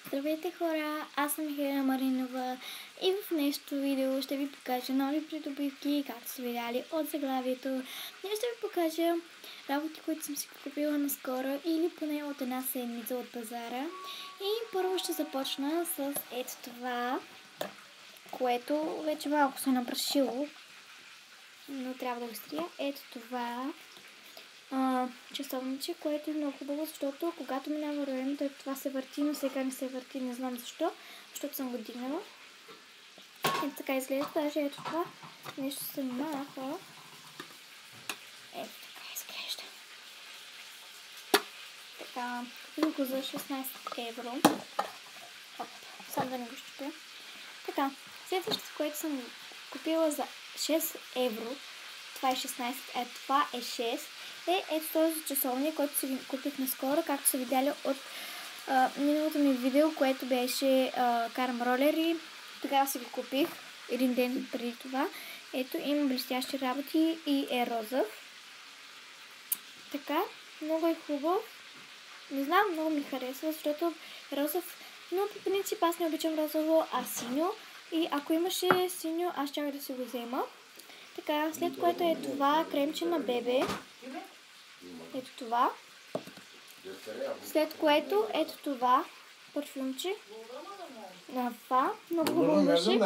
Здравейте хора, аз съм Хелена Маринова и в днешното видео ще ви покажа нови придобивки, както сте видяли от заглавието. Днес ще ви покажа работи, които съм си купила наскоро или поне от една седмица от пазара. И първо ще започна с ето това, което вече малко се напрашило, но трябва да го стрия. Ето това часовниче, което е много хубаво, защото когато минава времето, това се върти, но сега не се върти, не знам защо, защото съм го дигнала. Ето така изглежда, даже ето това нещо се маха. Ето така изглежда. Така, купих го за 16 евро. Оп, само да не го щупя. Така, следващото, което съм купила за 6 евро, това е 16, а това е 6, ето този часовник, който си купих наскоро, както са видяли от миналото ми видео, което беше карам ролери. Тогава си го купих, един ден преди това. Ето, има блестящи работи и е розов. Така, много е хубав. Не знам, много ми харесва, защото е розов, но по принцип аз не обичам розово, а синьо. И ако имаше синьо, аз чаках да си го взема. Така, след което е това кремче на бебе. Ето това. След което ето това парфюмче на това. Много хубаво беше.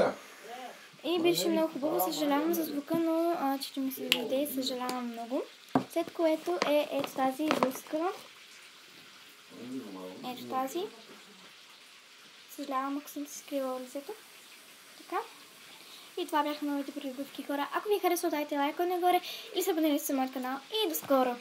И беше много хубаво. Съжалявам за звука, но че ми се виде. Съжалявам много. След което е ето тази блузка. Ето тази. Съжалявам, ако съм си скрила лицето. Така. И това бяха новите придобивки, хора. Ако ви харесва, дайте лайк нагоре и се абонирайте за моят канал. И до скоро!